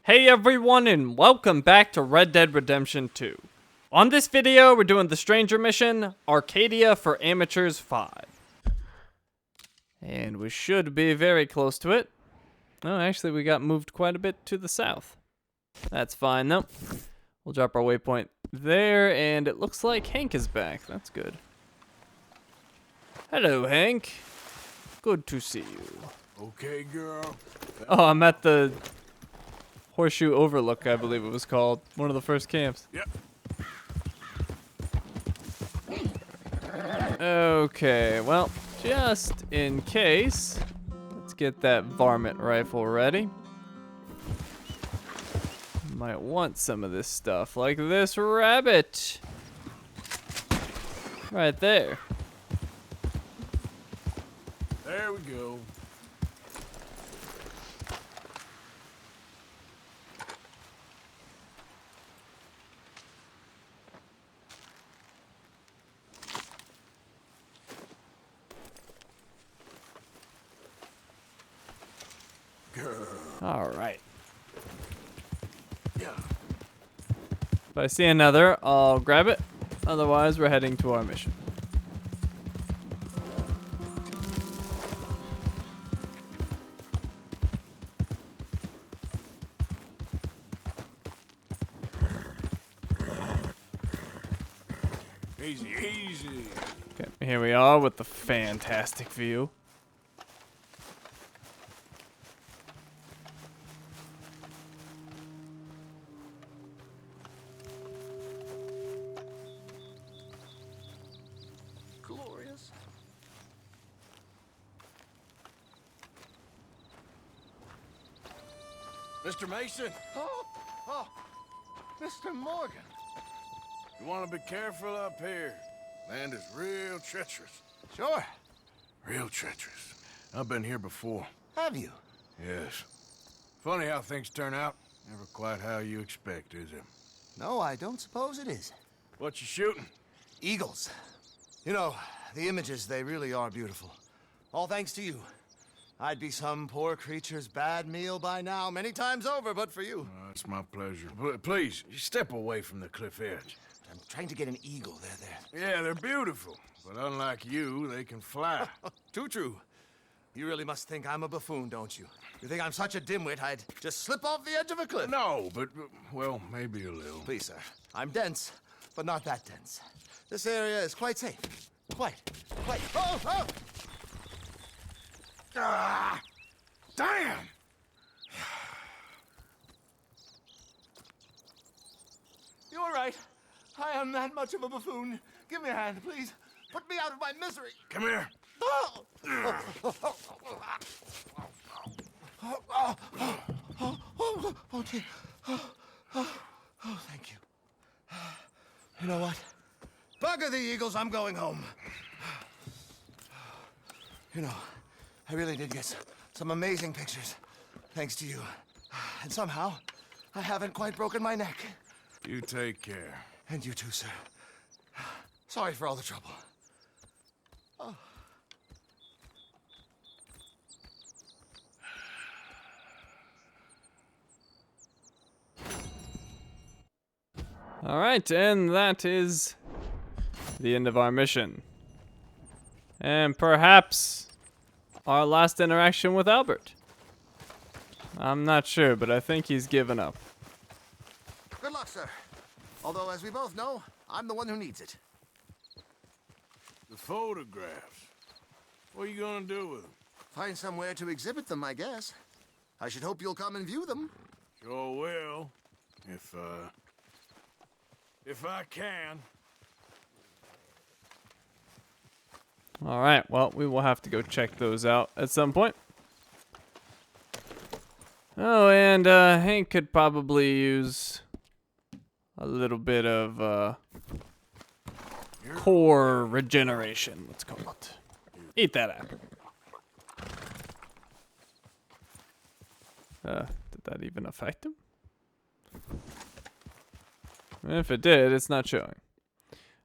Hey everyone, and welcome back to Red Dead Redemption 2. On this video, we're doing the Stranger mission, Arcadia for Amateurs 5. And we should be very close to it. Oh, actually we got moved quite a bit to the south. That's fine though. We'll drop our waypoint there, and it looks like Hank is back. That's good. Hello, Hank. Good to see you. Okay, girl. Oh, I'm at the Horseshoe Overlook, I believe it was called. One of the first camps. Yep. Okay, well, just in case, let's get that varmint rifle ready. Might want some of this stuff, like this rabbit. Right there. There we go. All right. Yeah. If I see another, I'll grab it. Otherwise, we're heading to our mission. Easy, easy. Okay, here we are with the fantastic view. Glorious. Mr. Mason, Oh, Mr. Morgan. you want to be careful up here. Land is real treacherous. Sure. Real treacherous. I've been here before. Have you? Yes. Funny how things turn out. Never quite how you expect, is it? No, I don't suppose it is. What you shooting? Eagles. You know, the images, they really are beautiful. All thanks to you. I'd be some poor creature's bad meal by now, many times over, but for you. It's my pleasure. Please, step away from the cliff edge. I'm trying to get an eagle. There. Yeah, they're beautiful. But unlike you, they can fly. Too true. You really must think I'm a buffoon, don't you? You think I'm such a dimwit I'd just slip off the edge of a cliff? No, but, well, maybe a little. Please, sir. I'm dense, but not that dense. This area is quite safe. Quite. Oh! Ah! Damn! You're right. I am that much of a buffoon. Give me a hand, please. Put me out of my misery. Come here. Oh, dear. Oh, thank you. You know what? Bugger the eagles, I'm going home. You know, I really did get some amazing pictures, thanks to you. And somehow, I haven't quite broken my neck. You take care. And you too, sir. Sorry for all the trouble. Oh. All right, and that is the end of our mission. And perhaps our last interaction with Albert. I'm not sure, but I think he's given up. Good luck, sir. Although, as we both know, I'm the one who needs it. The photographs. What are you gonna do with them? Find somewhere to exhibit them, I guess. I should hope you'll come and view them. Sure will. If I can. All right, well, we will have to go check those out at some point. Oh, and Hank could probably use a little bit of core regeneration, let's call it. Eat that apple. Did that even affect him? If it did, it's not showing.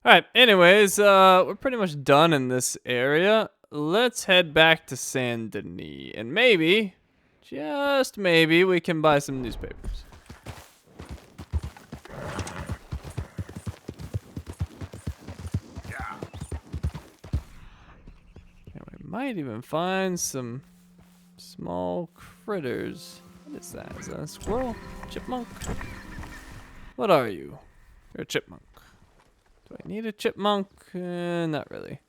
Alright, anyways, we're pretty much done in this area. Let's head back to Saint Denis. And maybe, just maybe, we can buy some newspapers. might even find some small critters. What is that? Is that a squirrel? Chipmunk? What are you? You're a chipmunk. Do I need a chipmunk? Not really.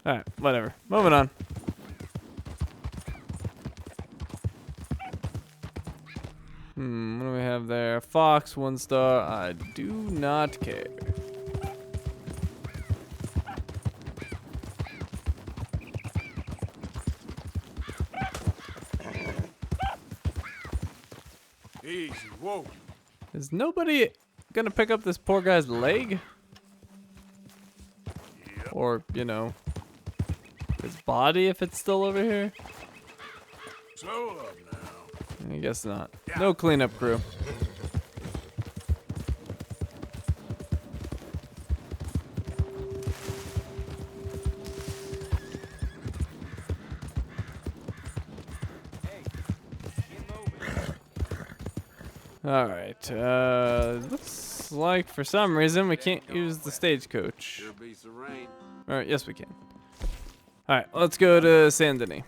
Alright, whatever. Moving on. What do we have there? Fox, 1 star. I do not care. Easy, whoa. Is nobody gonna pick up this poor guy's leg? Or, you know, his body if it's still over here? Slow up now. I guess not. No cleanup crew. Alright, looks like for some reason we can't use the stagecoach. Sure beats the rain. Alright, yes we can. Alright, let's go to Saint Denis.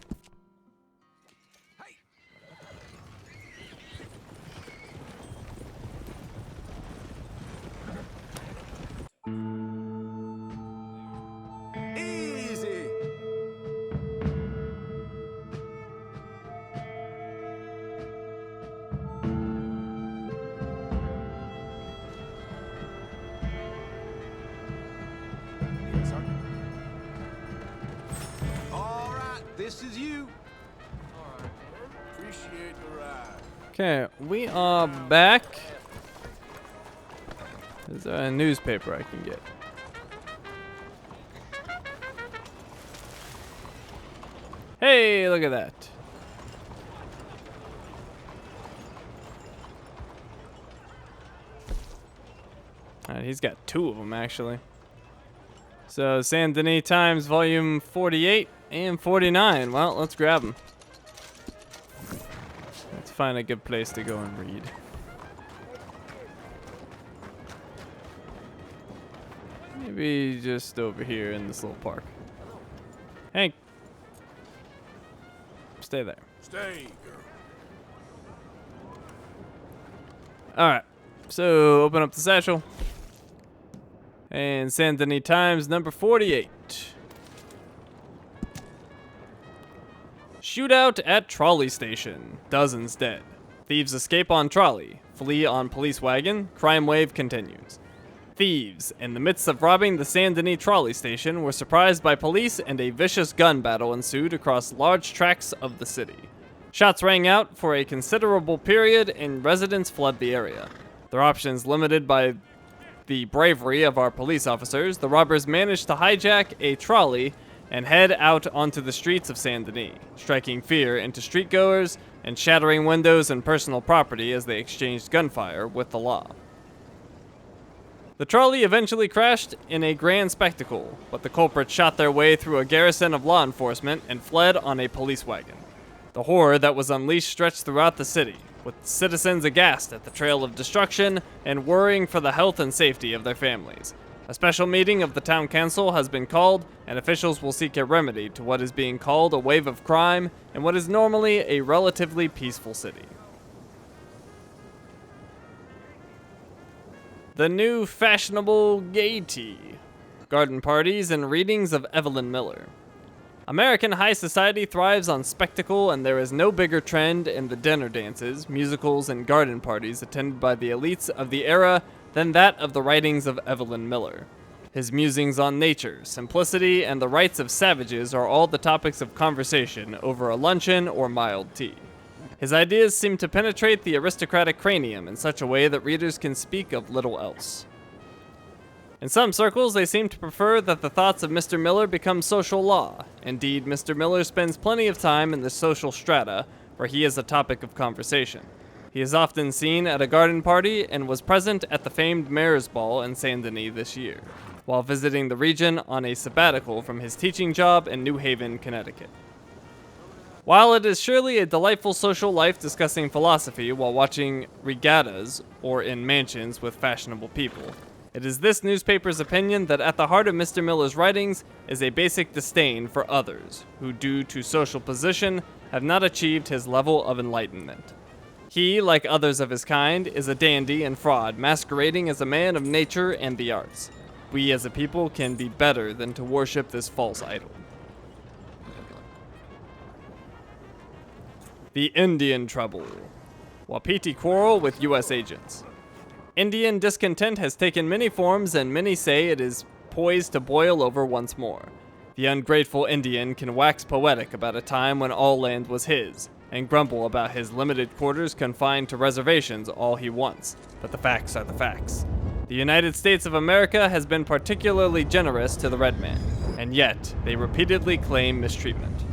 Easy. All right, this is you. Appreciate the ride. Okay, we are back. There's a newspaper I can get. Hey, look at that. Alright, he's got 2 of them actually. So, Saint Denis Times, volume 48 and 49. Well, let's grab them. Let's find a good place to go and read. Maybe just over here in this little park. Hank. Stay there. Stay, girl. Alright. So, open up the satchel. And Saint Denis Times, number 48. Shootout at trolley station. Dozens dead. Thieves escape on trolley. Flee on police wagon. Crime wave continues. Thieves, in the midst of robbing the Saint Denis trolley station, were surprised by police and a vicious gun battle ensued across large tracts of the city. Shots rang out for a considerable period and residents fled the area. Their options limited by the bravery of our police officers, the robbers managed to hijack a trolley and head out onto the streets of Saint Denis, striking fear into streetgoers and shattering windows and personal property as they exchanged gunfire with the law. The trolley eventually crashed in a grand spectacle, but the culprits shot their way through a garrison of law enforcement and fled on a police wagon. The horror that was unleashed stretched throughout the city, with citizens aghast at the trail of destruction and worrying for the health and safety of their families. A special meeting of the town council has been called, and officials will seek a remedy to what is being called a wave of crime in what is normally a relatively peaceful city. The new fashionable gaiety. Garden parties and readings of Evelyn Miller. American high society thrives on spectacle, and there is no bigger trend in the dinner dances, musicals, and garden parties attended by the elites of the era than that of the writings of Evelyn Miller. His musings on nature, simplicity, and the rights of savages are all the topics of conversation over a luncheon or mild tea. His ideas seem to penetrate the aristocratic cranium in such a way that readers can speak of little else. In some circles, they seem to prefer that the thoughts of Mr. Miller become social law. Indeed, Mr. Miller spends plenty of time in the social strata, where he is a topic of conversation. He is often seen at a garden party and was present at the famed Mayor's Ball in Saint Denis this year, while visiting the region on a sabbatical from his teaching job in New Haven, Connecticut. While it is surely a delightful social life discussing philosophy while watching regattas or in mansions with fashionable people, It is this newspaper's opinion that at the heart of Mr. Miller's writings is a basic disdain for others, who due to social position have not achieved his level of enlightenment. He, like others of his kind, is a dandy and fraud, masquerading as a man of nature and the arts. We as a people can be better than to worship this false idol. The Indian Trouble. Wapiti quarrel with U.S. agents. Indian discontent has taken many forms, and many say it is poised to boil over once more. The ungrateful Indian can wax poetic about a time when all land was his, and grumble about his limited quarters confined to reservations all he wants, but the facts are the facts. The United States of America has been particularly generous to the red man, and yet they repeatedly claim mistreatment.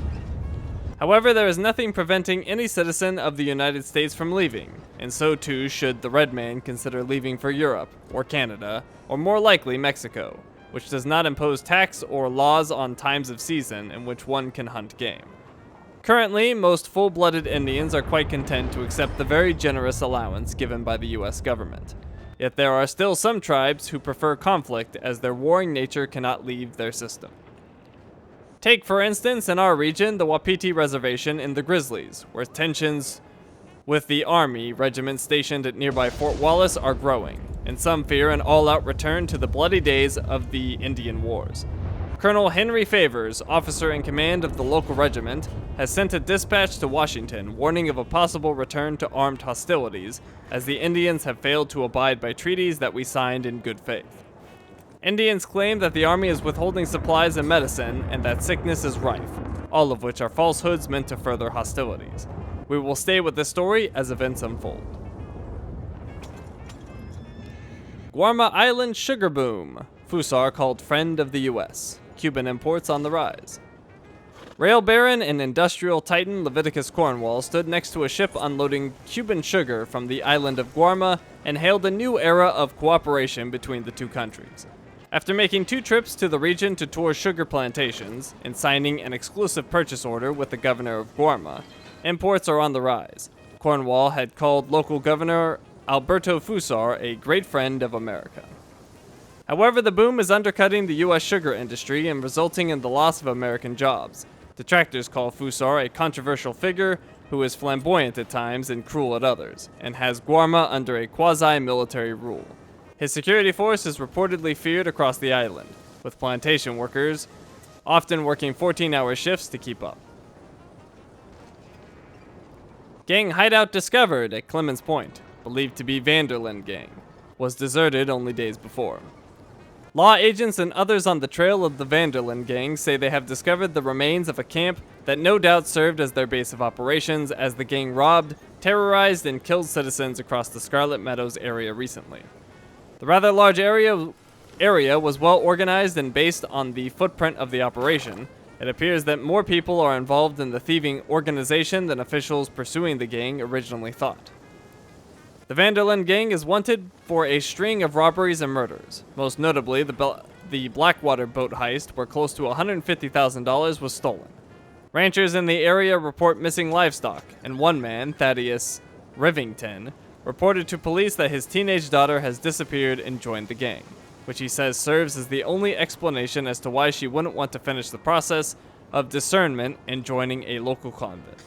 However, there is nothing preventing any citizen of the United States from leaving, and so too should the red man consider leaving for Europe, or Canada, or more likely Mexico, which does not impose tax or laws on times of season in which one can hunt game. Currently, most full-blooded Indians are quite content to accept the very generous allowance given by the U.S. government. Yet there are still some tribes who prefer conflict as their warring nature cannot leave their system. Take, for instance, in our region, the Wapiti Reservation in the Grizzlies, where tensions with the Army regiments stationed at nearby Fort Wallace are growing, and some fear an all-out return to the bloody days of the Indian Wars. Colonel Henry Favors, officer in command of the local regiment, has sent a dispatch to Washington warning of a possible return to armed hostilities, as the Indians have failed to abide by treaties that we signed in good faith. Indians claim that the Army is withholding supplies and medicine, and that sickness is rife, all of which are falsehoods meant to further hostilities. We will stay with this story as events unfold. Guarma Island Sugar Boom. Fusar called friend of the U.S. Cuban imports on the rise. Rail baron and industrial titan Leviticus Cornwall stood next to a ship unloading Cuban sugar from the island of Guarma and hailed a new era of cooperation between the two countries. After making 2 trips to the region to tour sugar plantations and signing an exclusive purchase order with the governor of Guarma, imports are on the rise. Cornwall had called local governor Alberto Fusar a great friend of America. However, the boom is undercutting the U.S. sugar industry and resulting in the loss of American jobs. Detractors call Fusar a controversial figure who is flamboyant at times and cruel at others, and has Guarma under a quasi-military rule. His security force is reportedly feared across the island, with plantation workers often working 14-hour shifts to keep up. Gang hideout discovered at Clemens Point, believed to be Vanderland gang, was deserted only days before. Law agents and others on the trail of the Vanderland gang say they have discovered the remains of a camp that no doubt served as their base of operations as the gang robbed, terrorized, and killed citizens across the Scarlet Meadows area recently. The rather large area was well organized and based on the footprint of the operation. It appears that more people are involved in the thieving organization than officials pursuing the gang originally thought. The Vanderland gang is wanted for a string of robberies and murders, most notably the Blackwater boat heist where close to $150,000 was stolen. Ranchers in the area report missing livestock, and one man, Thaddeus Rivington, reported to police that his teenage daughter has disappeared and joined the gang, which he says serves as the only explanation as to why she wouldn't want to finish the process of discernment and joining a local convent.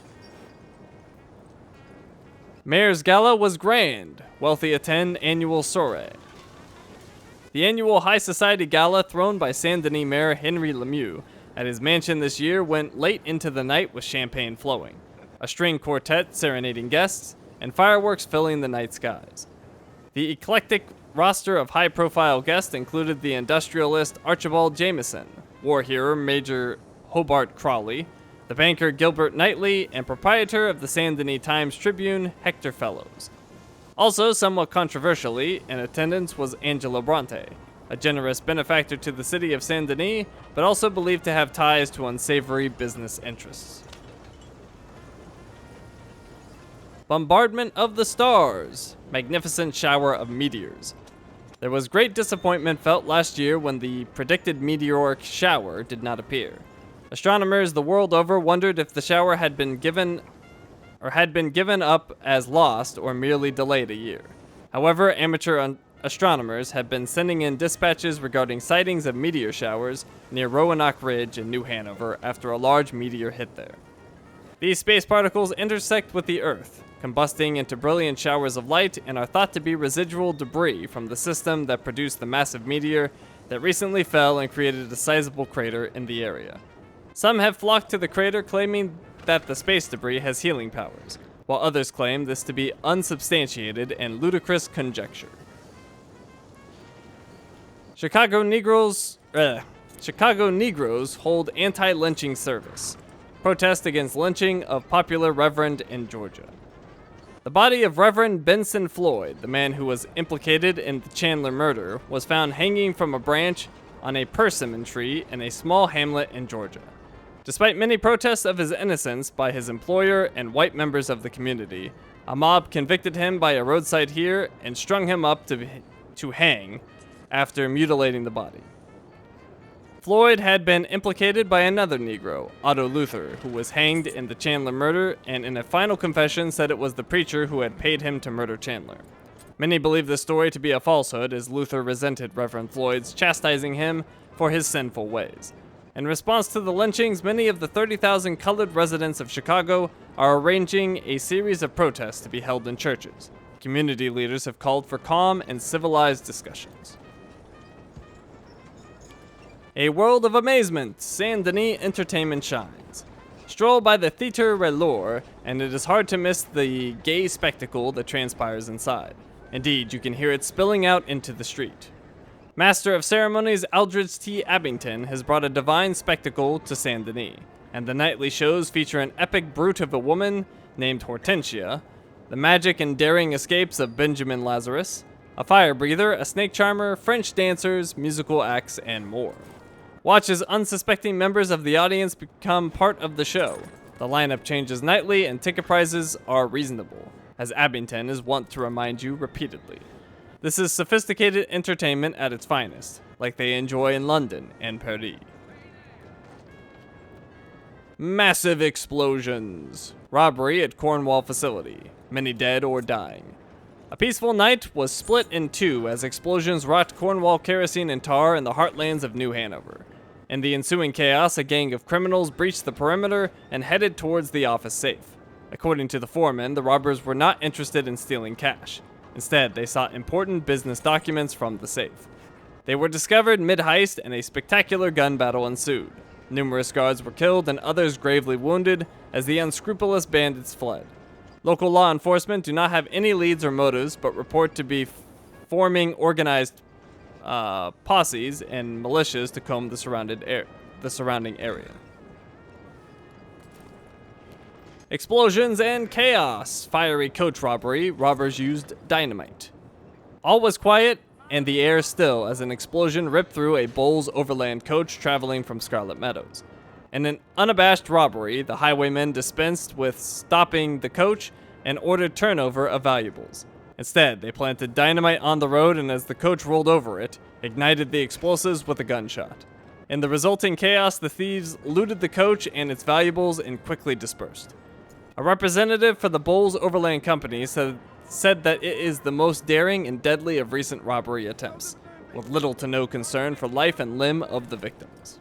Mayor's Gala was grand. Wealthy attend annual soiree. The annual High Society Gala thrown by Saint Denis Mayor Henry Lemieux at his mansion this year went late into the night with champagne flowing, a string quartet serenading guests, and fireworks filling the night skies. The eclectic roster of high-profile guests included the industrialist Archibald Jameson, war hero Major Hobart Crawley, the banker Gilbert Knightley, and proprietor of the Saint Denis Times-Tribune Hector Fellows. Also, somewhat controversially, in attendance was Angela Bronte, a generous benefactor to the city of Saint Denis, but also believed to have ties to unsavory business interests. Bombardment of the stars. Magnificent shower of meteors. There was great disappointment felt last year when the predicted meteoric shower did not appear. Astronomers the world over wondered if the shower had been given up as lost or merely delayed a year. However, amateur astronomers have been sending in dispatches regarding sightings of meteor showers near Roanoke Ridge in New Hanover after a large meteor hit there. These space particles intersect with the Earth, combusting into brilliant showers of light, and are thought to be residual debris from the system that produced the massive meteor that recently fell and created a sizable crater in the area. Some have flocked to the crater claiming that the space debris has healing powers, while others claim this to be unsubstantiated and ludicrous conjecture. Chicago Negroes hold anti-lynching service. Protest against lynching of popular reverend in Georgia. The body of Reverend Benson Floyd, the man who was implicated in the Chandler murder, was found hanging from a branch on a persimmon tree in a small hamlet in Georgia. Despite many protests of his innocence by his employer and white members of the community, a mob convicted him by a roadside here and strung him up to hang after mutilating the body. Floyd had been implicated by another Negro, Otto Luther, who was hanged in the Chandler murder and in a final confession said it was the preacher who had paid him to murder Chandler. Many believe this story to be a falsehood as Luther resented Reverend Floyd's chastising him for his sinful ways. In response to the lynchings, many of the 30,000 colored residents of Chicago are arranging a series of protests to be held in churches. Community leaders have called for calm and civilized discussions. A world of amazement, Saint Denis entertainment shines. Stroll by the Theatre Relore, and it is hard to miss the gay spectacle that transpires inside. Indeed, you can hear it spilling out into the street. Master of Ceremonies Aldridge T. Abington has brought a divine spectacle to Saint Denis, and the nightly shows feature an epic brute of a woman named Hortensia, the magic and daring escapes of Benjamin Lazarus, a fire breather, a snake charmer, French dancers, musical acts, and more. Watch as unsuspecting members of the audience become part of the show. The lineup changes nightly and ticket prices are reasonable, as Abington is wont to remind you repeatedly. This is sophisticated entertainment at its finest, like they enjoy in London and Paris. Massive explosions. Robbery at Cornwall facility. Many dead or dying. A peaceful night was split in two as explosions rocked Cornwall kerosene and tar in the heartlands of New Hanover. In the ensuing chaos, a gang of criminals breached the perimeter and headed towards the office safe. According to the foreman, the robbers were not interested in stealing cash. Instead, they sought important business documents from the safe. They were discovered mid-heist and a spectacular gun battle ensued. Numerous guards were killed and others gravely wounded as the unscrupulous bandits fled. Local law enforcement do not have any leads or motives, but report to be forming organized posses and militias to comb the surrounding area. Explosions and chaos. Fiery coach robbery. Robbers used dynamite. All was quiet and the air still as an explosion ripped through a Bowles Overland coach traveling from Scarlet Meadows. In an unabashed robbery, the highwaymen dispensed with stopping the coach and ordered turnover of valuables. Instead, they planted dynamite on the road and as the coach rolled over it, ignited the explosives with a gunshot. In the resulting chaos, the thieves looted the coach and its valuables and quickly dispersed. A representative for the Bowles Overland Company said that it is the most daring and deadly of recent robbery attempts, with little to no concern for life and limb of the victims.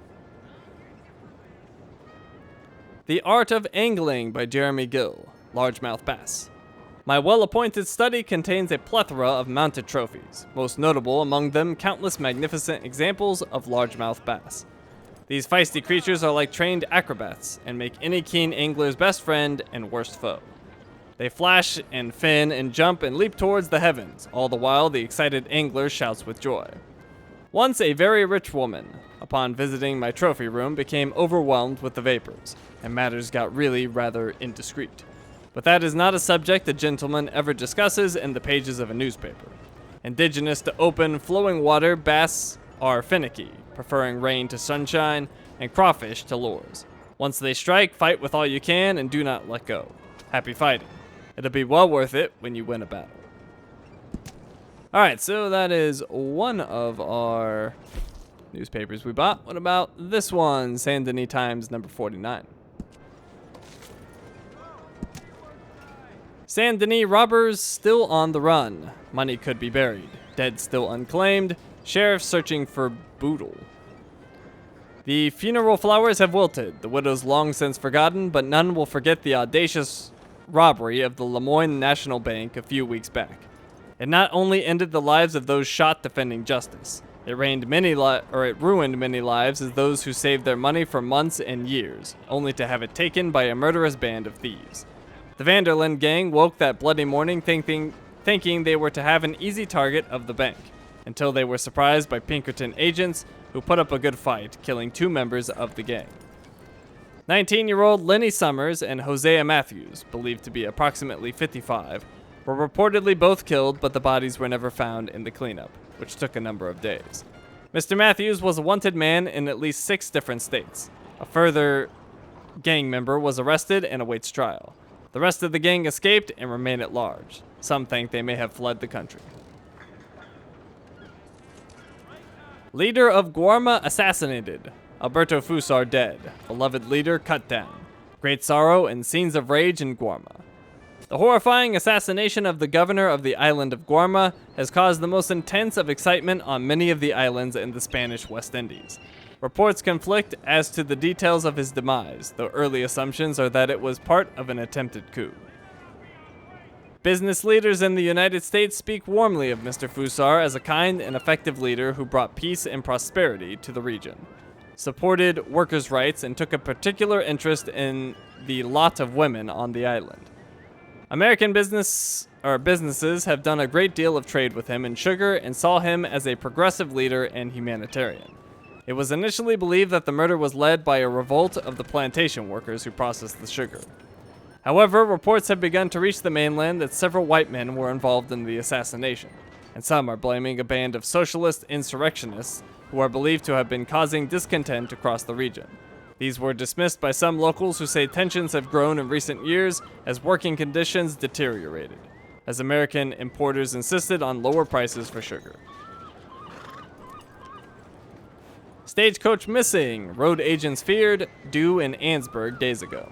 The Art of Angling by Jeremy Gill, Largemouth Bass. My well-appointed study contains a plethora of mounted trophies, most notable among them countless magnificent examples of largemouth bass. These feisty creatures are like trained acrobats and make any keen angler's best friend and worst foe. They flash and fin and jump and leap towards the heavens, all the while the excited angler shouts with joy. Once a very rich woman, upon visiting my trophy room, became overwhelmed with the vapors, and matters got really rather indiscreet. But that is not a subject a gentleman ever discusses in the pages of a newspaper. Indigenous to open, flowing water, bass are finicky, preferring rain to sunshine, and crawfish to lures. Once they strike, fight with all you can and do not let go. Happy fighting. It'll be well worth it when you win a battle. Alright, so that is one of our newspapers we bought. What about this one? Saint Denis Times number 49. Saint Denis robbers still on the run. Money could be buried. Dead still unclaimed. Sheriff searching for Boodle. The funeral flowers have wilted, the widows long since forgotten, but none will forget the audacious robbery of the Lemoyne National Bank a few weeks back. It not only ended the lives of those shot defending justice, it ruined many lives as those who saved their money for months and years, only to have it taken by a murderous band of thieves. The Vanderlyn gang woke that bloody morning thinking they were to have an easy target of the bank, until they were surprised by Pinkerton agents who put up a good fight, killing 2 members of the gang. 19-year-old Lenny Summers and Hosea Matthews, believed to be approximately 55, were reportedly both killed, but the bodies were never found in the cleanup, which took a number of days. Mr. Matthews was a wanted man in at least 6 different states. A further gang member was arrested and awaits trial. The rest of the gang escaped and remain at large. Some think they may have fled the country. Leader of Guarma assassinated. Alberto Fusar dead. Beloved leader cut down. Great sorrow and scenes of rage in Guarma. The horrifying assassination of the governor of the island of Guarma has caused the most intense of excitement on many of the islands in the Spanish West Indies. Reports conflict as to the details of his demise, though early assumptions are that it was part of an attempted coup. Business leaders in the United States speak warmly of Mr. Fusar as a kind and effective leader who brought peace and prosperity to the region, supported workers' rights, and took a particular interest in the lot of women on the island. American businesses have done a great deal of trade with him in sugar and saw him as a progressive leader and humanitarian. It was initially believed that the murder was led by a revolt of the plantation workers who processed the sugar. However, reports have begun to reach the mainland that several white men were involved in the assassination, and some are blaming a band of socialist insurrectionists who are believed to have been causing discontent across the region. These were dismissed by some locals who say tensions have grown in recent years as working conditions deteriorated, as American importers insisted on lower prices for sugar. Stagecoach missing, road agents feared, due in Annesburg days ago.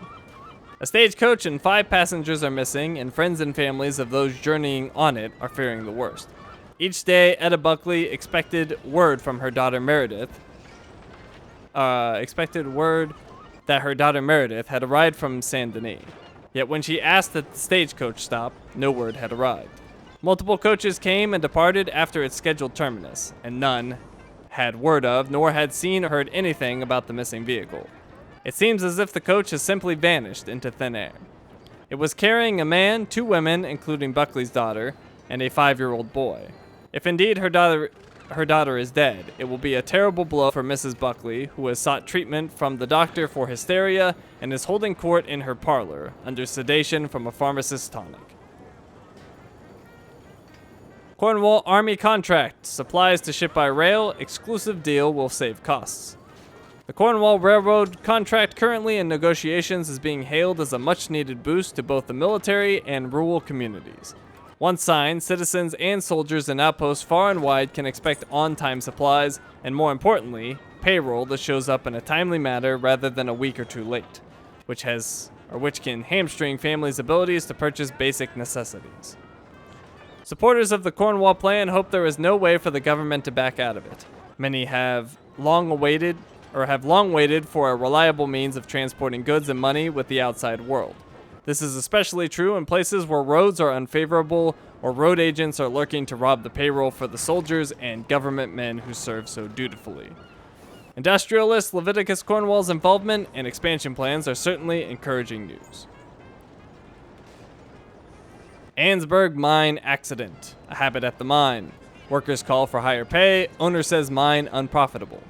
A stagecoach and 5 passengers are missing, and friends and families of those journeying on it are fearing the worst. Each day, Etta Buckley expected word that her daughter Meredith had arrived from Saint Denis. Yet when she asked at the stagecoach stop, no word had arrived. Multiple coaches came and departed after its scheduled terminus, and none had word of, nor had seen or heard anything about the missing vehicle. It seems as if the coach has simply vanished into thin air. It was carrying a man, 2 women, including Buckley's daughter, and a 5-year-old boy. If indeed her daughter is dead, it will be a terrible blow for Mrs. Buckley, who has sought treatment from the doctor for hysteria and is holding court in her parlor, under sedation from a pharmacist's tonic. Cornwall Army contract. Supplies to ship by rail. Exclusive deal will save costs. The Cornwall Railroad contract currently in negotiations is being hailed as a much-needed boost to both the military and rural communities. Once signed, citizens and soldiers in outposts far and wide can expect on-time supplies, and more importantly, payroll that shows up in a timely manner rather than a week or 2 late, which can hamstring families' abilities to purchase basic necessities. Supporters of the Cornwall plan hope there is no way for the government to back out of it. Many have long waited for a reliable means of transporting goods and money with the outside world. This is especially true in places where roads are unfavorable or road agents are lurking to rob the payroll for the soldiers and government men who serve so dutifully. Industrialist Leviticus Cornwall's involvement and expansion plans are certainly encouraging news. Annesburg mine accident. A habit at the mine. Workers call for higher pay. Owner says mine unprofitable.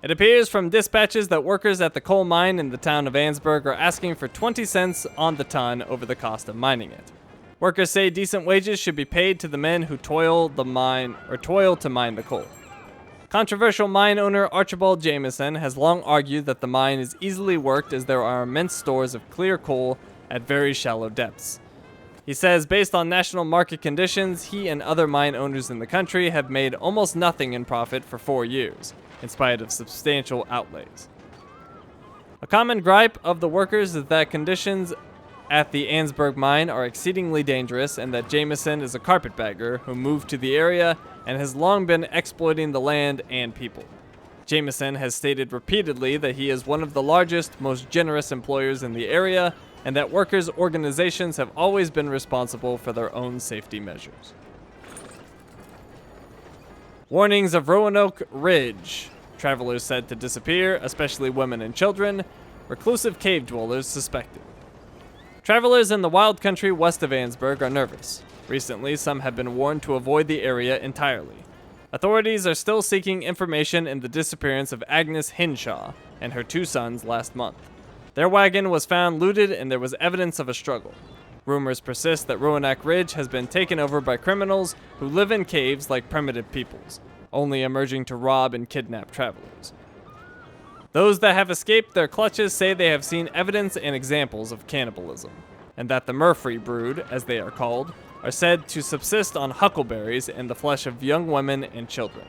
It appears from dispatches that workers at the coal mine in the town of Annesburg are asking for 20 cents on the ton over the cost of mining it. Workers say decent wages should be paid to the men who toil to mine the coal. Controversial mine owner Archibald Jameson has long argued that the mine is easily worked as there are immense stores of clear coal at very shallow depths. He says based on national market conditions, he and other mine owners in the country have made almost nothing in profit for 4 years, in spite of substantial outlays. A common gripe of the workers is that conditions at the Ansberg mine are exceedingly dangerous and that Jameson is a carpetbagger who moved to the area and has long been exploiting the land and people. Jameson has stated repeatedly that he is one of the largest, most generous employers in the area and that workers' organizations have always been responsible for their own safety measures. Warnings of Roanoke Ridge. Travelers said to disappear, especially women and children. Reclusive cave dwellers suspected. Travelers in the wild country west of Ansberg are nervous. Recently, some have been warned to avoid the area entirely. Authorities are still seeking information in the disappearance of Agnes Hinshaw and her 2 sons last month. Their wagon was found looted and there was evidence of a struggle. Rumors persist that Roanoke Ridge has been taken over by criminals who live in caves like primitive peoples, only emerging to rob and kidnap travelers. Those that have escaped their clutches say they have seen evidence and examples of cannibalism, and that the Murphy brood, as they are called, are said to subsist on huckleberries and the flesh of young women and children.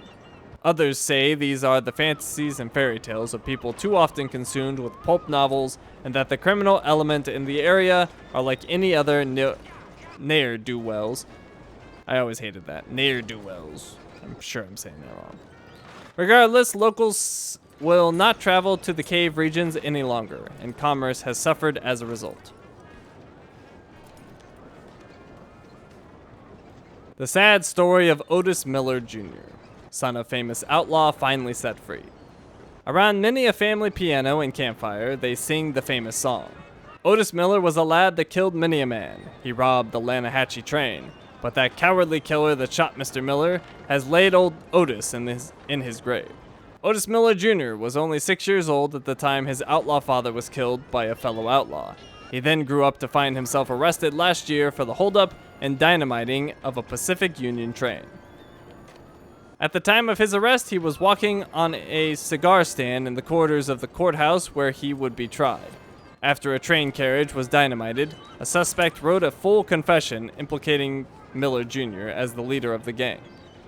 Others say these are the fantasies and fairy tales of people too often consumed with pulp novels, and that the criminal element in the area are like any other ne'er-do-wells. I always hated that. Ne'er-do-wells. I'm sure I'm saying that wrong. Regardless, locals will not travel to the cave regions any longer, and commerce has suffered as a result. The sad story of Otis Miller Jr., son of famous outlaw finally set free. Around many a family piano and campfire, they sing the famous song. Otis Miller was a lad that killed many a man. He robbed the Lanahatchee train, but that cowardly killer that shot Mr. Miller has laid old Otis in his grave. Otis Miller Jr. was only 6 years old at the time his outlaw father was killed by a fellow outlaw. He then grew up to find himself arrested last year for the holdup and dynamiting of a Pacific Union train. At the time of his arrest, he was walking on a cigar stand in the corridors of the courthouse where he would be tried. After a train carriage was dynamited, a suspect wrote a full confession implicating Miller Jr. as the leader of the gang,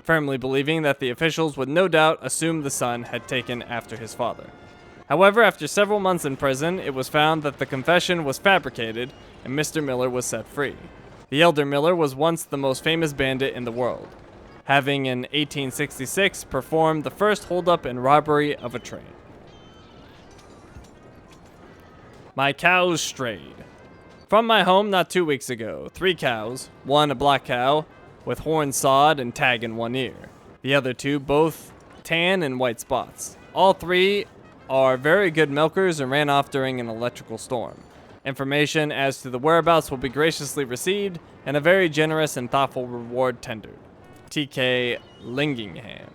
firmly believing that the officials would no doubt assume the son had taken after his father. However, after several months in prison, it was found that the confession was fabricated and Mr. Miller was set free. The elder Miller was once the most famous bandit in the world, having in 1866 performed the first holdup and robbery of a train. My cows strayed. From my home not 2 weeks ago, 3 cows, one a black cow with horn sawed and tag in one ear. The other 2 both tan and white spots. All 3 are very good milkers and ran off during an electrical storm. Information as to the whereabouts will be graciously received and a very generous and thoughtful reward tendered. T.K. Lingingham.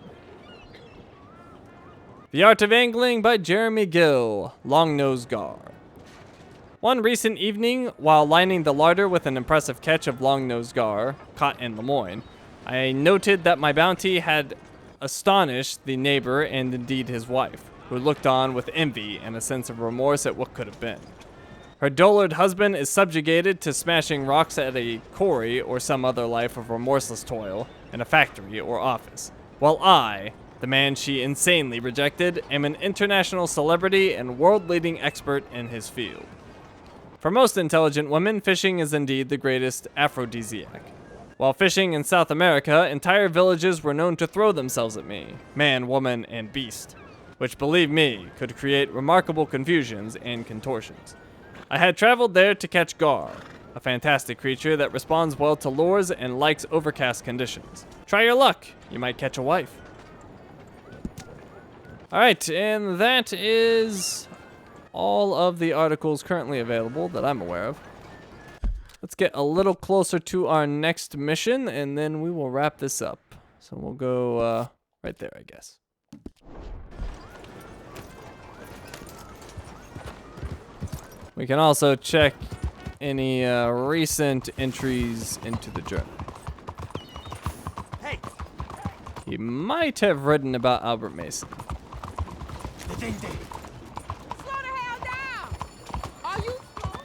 The Art of Angling by Jeremy Gill, Longnose Gar. One recent evening, while lining the larder with an impressive catch of longnose gar, caught in Lemoyne, I noted that my bounty had astonished the neighbor and indeed his wife, who looked on with envy and a sense of remorse at what could have been. Her dolored husband is subjugated to smashing rocks at a quarry or some other life of remorseless toil in a factory or office, while I, the man she insanely rejected, am an international celebrity and world-leading expert in his field. For most intelligent women, fishing is indeed the greatest aphrodisiac. While fishing in South America, entire villages were known to throw themselves at me, man, woman, and beast, which, believe me, could create remarkable confusions and contortions. I had traveled there to catch gar, a fantastic creature that responds well to lures and likes overcast conditions. Try your luck, you might catch a wife. Alright, and that is all of the articles currently available that I'm aware of. Let's get a little closer to our next mission, and then we will wrap this up. So we'll go right there, I guess. We can also check any recent entries into the journal. Hey! He might have written about Albert Mason. Slow the hell down! Are you slow?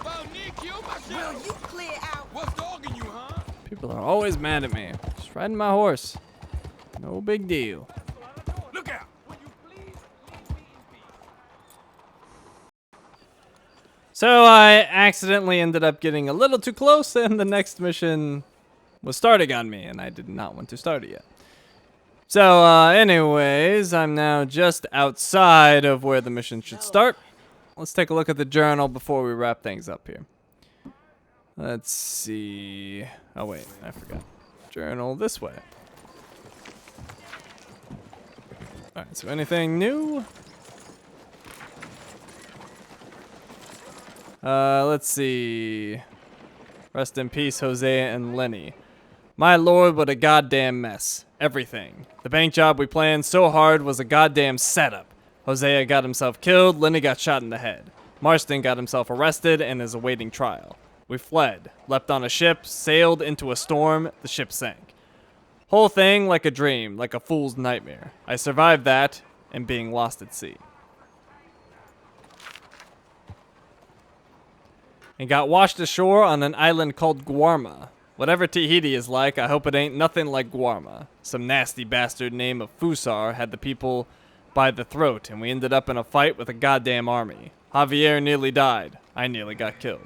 Well, Nick, you myself. Will you clear out? What's dogging you, huh? People are always mad at me. Just riding my horse. No big deal. Look out! So I accidentally ended up getting a little too close, and the next mission was starting on me, and I did not want to start it yet. So, anyways, I'm now just outside of where the mission should start. Let's take a look at the journal before we wrap things up here. Let's see. Oh, wait, I forgot. Journal this way. Alright, so anything new? Let's see. Rest in peace, Hosea and Lenny. My lord, what a goddamn mess. Everything. The bank job we planned so hard was a goddamn setup. Hosea got himself killed, Lenny got shot in the head. Marston got himself arrested and is awaiting trial. We fled, leapt on a ship, sailed into a storm, the ship sank. Whole thing like a dream, like a fool's nightmare. I survived that and being lost at sea. And got washed ashore on an island called Guarma. Whatever Tahiti is like, I hope it ain't nothing like Guarma. Some nasty bastard named Fusar had the people by the throat, and we ended up in a fight with a goddamn army. Javier nearly died. I nearly got killed.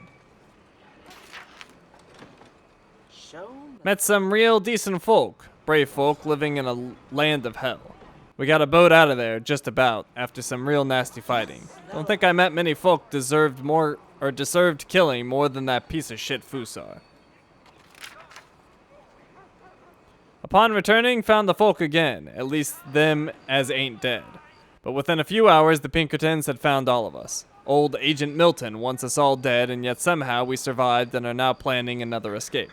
Met some real decent folk. Brave folk living in a land of hell. We got a boat out of there, just about, after some real nasty fighting. Don't think I met many folk deserved killing more than that piece of shit Fusar. Upon returning, found the folk again, at least them as ain't dead. But within a few hours, the Pinkertons had found all of us. Old Agent Milton wants us all dead, and yet somehow we survived and are now planning another escape.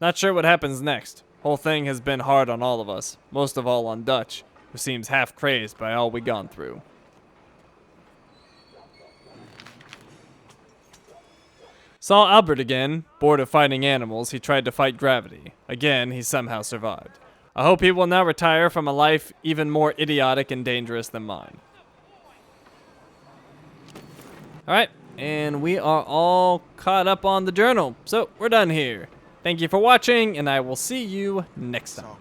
Not sure what happens next. Whole thing has been hard on all of us, most of all on Dutch, who seems half crazed by all we gone through. Saw Albert again. Bored of fighting animals, he tried to fight gravity. Again, he somehow survived. I hope he will now retire from a life even more idiotic and dangerous than mine. Alright, and we are all caught up on the journal, so we're done here. Thank you for watching, and I will see you next time.